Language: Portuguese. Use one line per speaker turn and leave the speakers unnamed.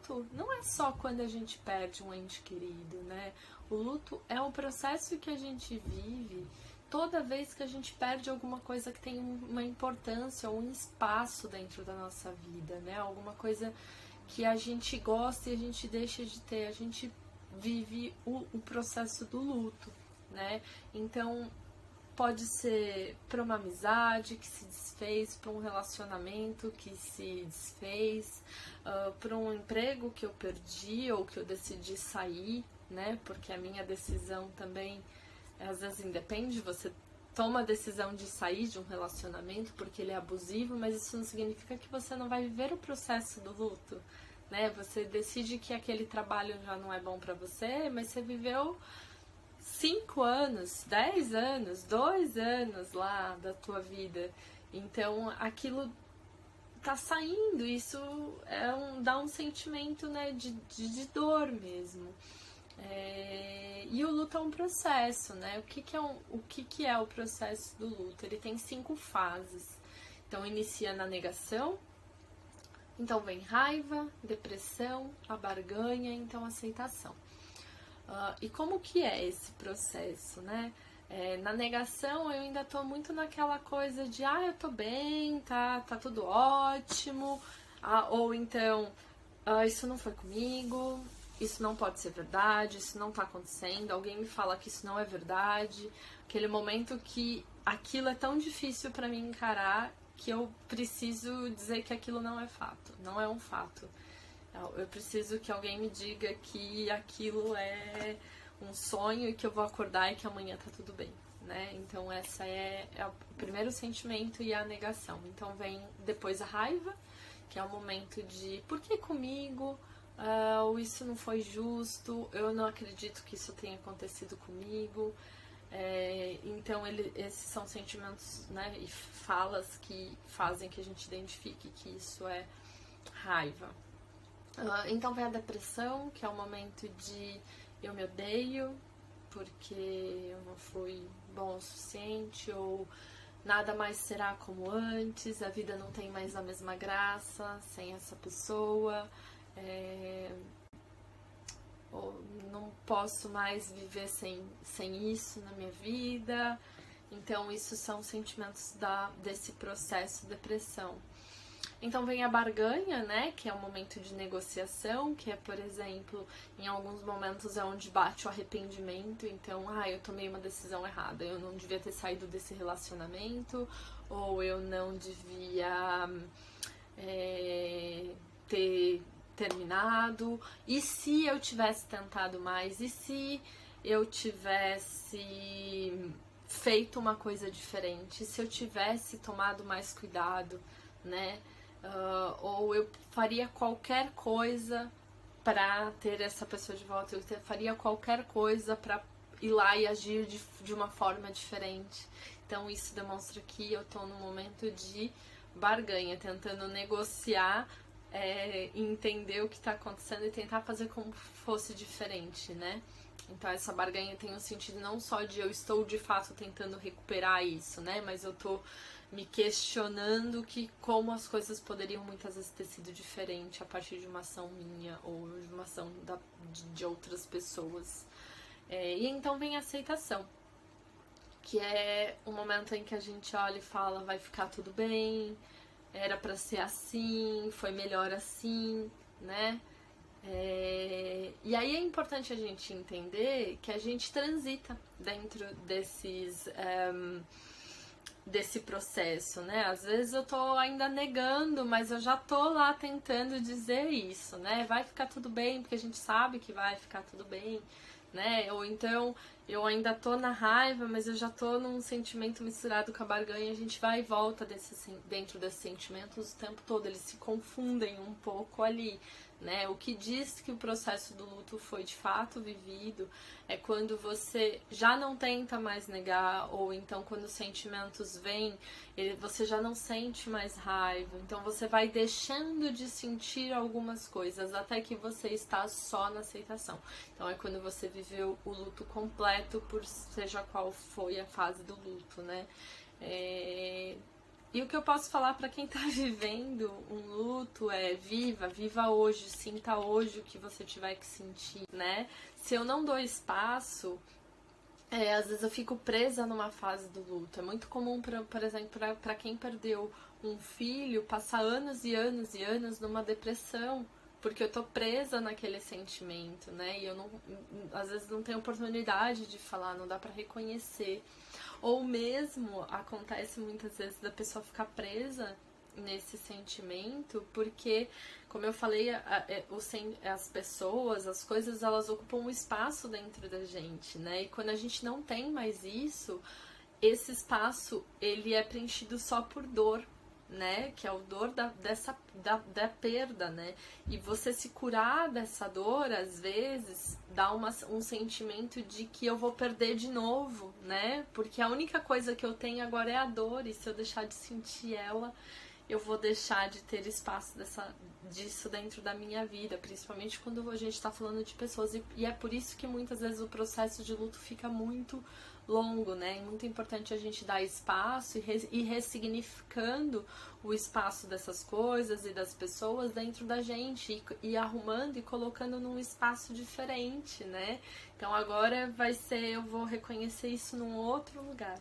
luto não é só quando a gente perde um ente querido, né? O luto é um processo que a gente vive toda vez que a gente perde alguma coisa que tem uma importância ou um espaço dentro da nossa vida, né? Alguma coisa que a gente gosta e a gente deixa de ter. A gente vive o processo do luto, né? Então, pode ser para uma amizade que se desfez, para um relacionamento que se desfez, para um emprego que eu perdi ou que eu decidi sair, né? Porque a minha decisão também, às vezes, independe. Você toma a decisão de sair de um relacionamento porque ele é abusivo, mas isso não significa que você não vai viver o processo do luto, né? Você decide que aquele trabalho já não é bom para você, mas você viveu 5 anos, 10 anos, 2 anos lá da tua vida. Então aquilo tá saindo, isso dá um sentimento, né, de dor mesmo. E o luto é um processo, né? O que é o processo do luto? Ele tem 5 fases. Então inicia na negação, então vem raiva, depressão, a barganha, então aceitação. E como que é esse processo, né? Na negação eu ainda tô muito naquela coisa de eu tô bem, tá tudo ótimo, ou então isso não foi comigo, isso não pode ser verdade, isso não tá acontecendo, alguém me fala que isso não é verdade, aquele momento que aquilo é tão difícil pra mim encarar que eu preciso dizer que aquilo não é fato, não é um fato. Eu preciso que alguém me diga que aquilo é um sonho e que eu vou acordar e que amanhã tá tudo bem, né? Então essa é o primeiro sentimento e a negação. Então vem depois a raiva, que é o momento de por que comigo? Ou isso não foi justo, eu não acredito que isso tenha acontecido comigo. Então esses são sentimentos, né, e falas que fazem que a gente identifique que isso é raiva. Então vem a depressão, que é o momento de eu me odeio porque eu não fui bom o suficiente, ou nada mais será como antes, a vida não tem mais a mesma graça sem essa pessoa, ou não posso mais viver sem isso na minha vida. Então isso são sentimentos desse processo de depressão. Então vem a barganha, né, que é um momento de negociação, que é, por exemplo, em alguns momentos é onde bate o arrependimento. Então, eu tomei uma decisão errada, eu não devia ter saído desse relacionamento, ou eu não devia ter terminado. E se eu tivesse tentado mais? E se eu tivesse feito uma coisa diferente? Se eu tivesse tomado mais cuidado, né? Ou eu faria qualquer coisa pra ter essa pessoa de volta, eu faria qualquer coisa pra ir lá e agir de uma forma diferente. Então isso demonstra que eu tô num momento de barganha, tentando negociar, entender o que tá acontecendo e tentar fazer como fosse diferente, né? Então essa barganha tem um sentido não só de eu estou de fato tentando recuperar isso, né? Mas eu tô me questionando como as coisas poderiam muitas vezes ter sido diferente a partir de uma ação minha ou de uma ação de outras pessoas. E então vem a aceitação, que é o momento em que a gente olha e fala, vai ficar tudo bem, era pra ser assim, foi melhor assim, né? E aí é importante a gente entender que a gente transita dentro desse processo, né? Às vezes eu tô ainda negando, mas eu já tô lá tentando dizer isso, né? Vai ficar tudo bem, porque a gente sabe que vai ficar tudo bem, né? Ou então eu ainda tô na raiva, mas eu já tô num sentimento misturado com a barganha, a gente vai e volta dentro desses sentimentos o tempo todo, eles se confundem um pouco ali, né? O que diz que o processo do luto foi de fato vivido é quando você já não tenta mais negar, ou então quando os sentimentos vêm, você já não sente mais raiva, então você vai deixando de sentir algumas coisas até que você está só na aceitação. Então é quando você viveu o luto completo, por seja qual foi a fase do luto, né? E o que eu posso falar para quem tá vivendo um luto é viva hoje, sinta hoje o que você tiver que sentir, né? Se eu não dou espaço, às vezes eu fico presa numa fase do luto. É muito comum, por exemplo, para quem perdeu um filho, passar anos e anos e anos numa depressão, porque eu tô presa naquele sentimento, né? E eu não, às vezes não tenho oportunidade de falar, não dá para reconhecer. Ou mesmo acontece muitas vezes da pessoa ficar presa nesse sentimento, porque, como eu falei, as pessoas, as coisas, elas ocupam um espaço dentro da gente, né? E quando a gente não tem mais isso, esse espaço, ele é preenchido só por dor, né? Que é o dor da perda, né? E você se curar dessa dor, às vezes, dá um sentimento de que eu vou perder de novo, né? Porque a única coisa que eu tenho agora é a dor, e se eu deixar de sentir ela, eu vou deixar de ter espaço disso dentro da minha vida, principalmente quando a gente está falando de pessoas. E é por isso que muitas vezes o processo de luto fica muito longo, né? É muito importante a gente dar espaço e ressignificando o espaço dessas coisas e das pessoas dentro da gente e arrumando e colocando num espaço diferente, né? Então agora eu vou reconhecer isso num outro lugar.